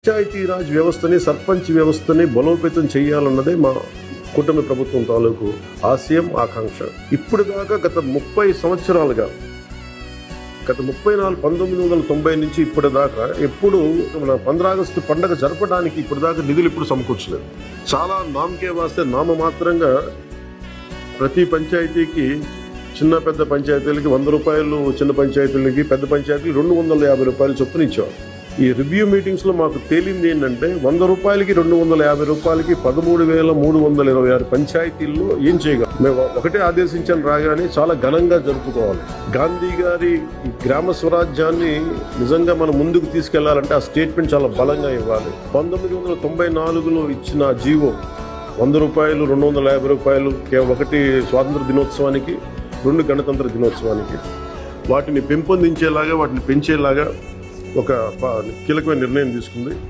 పంచాయతీరాజ్ వ్యవస్థని సర్పంచ్ వ్యవస్థని బలోపేతం చేయాలన్నదే మా కూటమి ప్రభుత్వం తాలూకు ఆశయం ఆకాంక్ష. ఇప్పుడు దాకా గత 30 సంవత్సరాలుగా గత 1990 నుంచి ఇప్పటిదాకా ఎప్పుడు మన 15 ఆగస్టు పండగ జరపడానికి ఇప్పటిదాకా నిధులు ఇప్పుడు సమకూర్చలేదు. చాలా నామకే వాస్తే నామమాత్రంగా ప్రతి పంచాయతీకి చిన్న పెద్ద పంచాయతీలకి 100 రూపాయలు, చిన్న పంచాయతీలకి పెద్ద పంచాయతీలకి 250 రూపాయలు చొప్పున ఇచ్చేవారు. ఈ రివ్యూ మీటింగ్స్లో మాకు తేలింది ఏంటంటే 100 రూపాయలకి 250 రూపాయలకి 13,326 పంచాయతీల్లో ఏం చేయగలం. మేము ఒకటే ఆదేశించాను, రాగానే చాలా ఘనంగా జరుపుకోవాలి. గాంధీ గారి గ్రామ స్వరాజ్యాన్ని నిజంగా మనం ముందుకు తీసుకెళ్లాలంటే ఆ స్టేట్మెంట్ చాలా బలంగా ఇవ్వాలి. 1994లో ఇచ్చిన జీవో 100 రూపాయలు, 250 రూపాయలు, ఒకటి స్వాతంత్ర దినోత్సవానికి, 2 గణతంత్ర దినోత్సవానికి, వాటిని పెంపొందించేలాగా, వాటిని పెంచేలాగా ఒక కీలకమైన నిర్ణయం తీసుకుంది.